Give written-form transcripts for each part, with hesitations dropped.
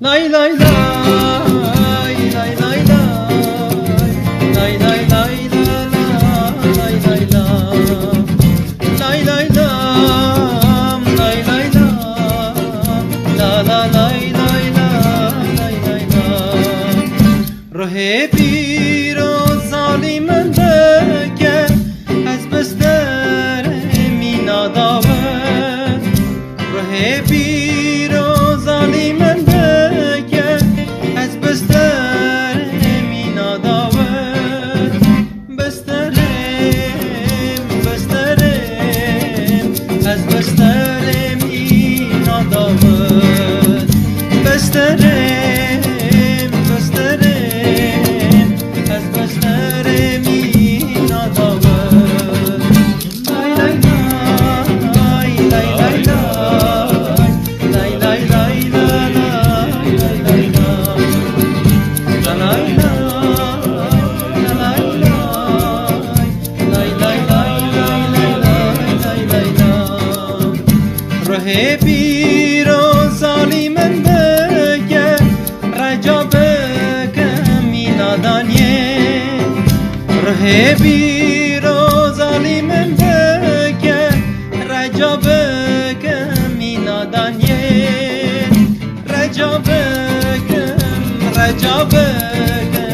Lay lay lay, lay lay lay, lay lay lay, lay lay lay, lay lay lam, lay lay lam, la la lay lay lay lay lay. Rohe piro zalimen deke, az bester mina dave. Rohe piro zalimen deke, az bester mina dave. Besterem, besterem, az bester mina dave. Besterem, besterem, az bester mina dave. Lay lay lay, lay lay lay, lay lay lay, lay lay lay, la lay lay, lay lay lay, lay lay lay. Rohe piro zalimen deke, rajabeke minadanye. Rohe piro zalimen deke, rajabeke minadanye. Rajabeke, rajabeke,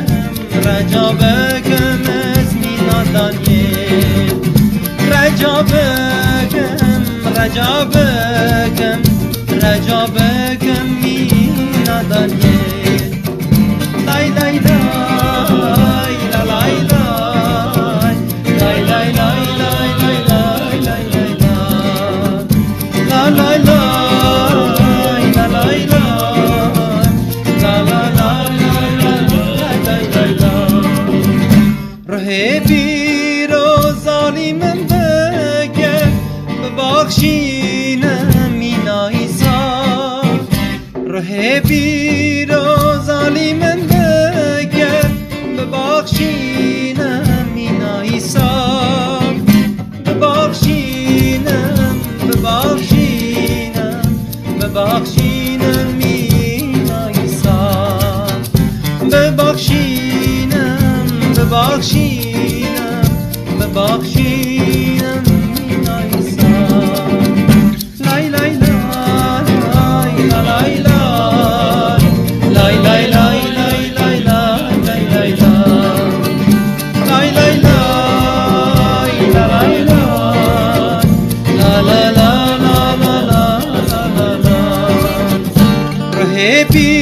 rajabeke ez minadanye. Rajabeke, rajabeke, rajabeke minadanye. Lay lay lay, la lay lay, lay lay lay, lay lay lay, lay lay lay, la lay lay, la lay lay, la la lay lay lay, lay lay. Rohe piro zalimen deke, ببخشین مینا عیسی. روح پیر و ظالم بگه، ببخشین مینا عیسی. ببخشینم، ببخشینم، ببخشینم مینا عیسی. ببخشینم، ببخشینم، ببخشینم مینا عیسی. لای لای لای، لای لای، لای لای لای، لای لای لای، لای لای لای، لای لای لای، لای لای لای، لا لا لا لا لا لا لا لا. روح پیر و ظالم بگه، رجا بکم مینا دانیه. رجا بکم، رجا بکم، رجا بکم مینا عیسی. ببخشینم، ببخشینم، ببخشینم، ببخشینم مینا عیسی. لای لای لای، لای لای لای، لای لای لای، لای لای لای، لای لای لای، لای لای لای. روح پیر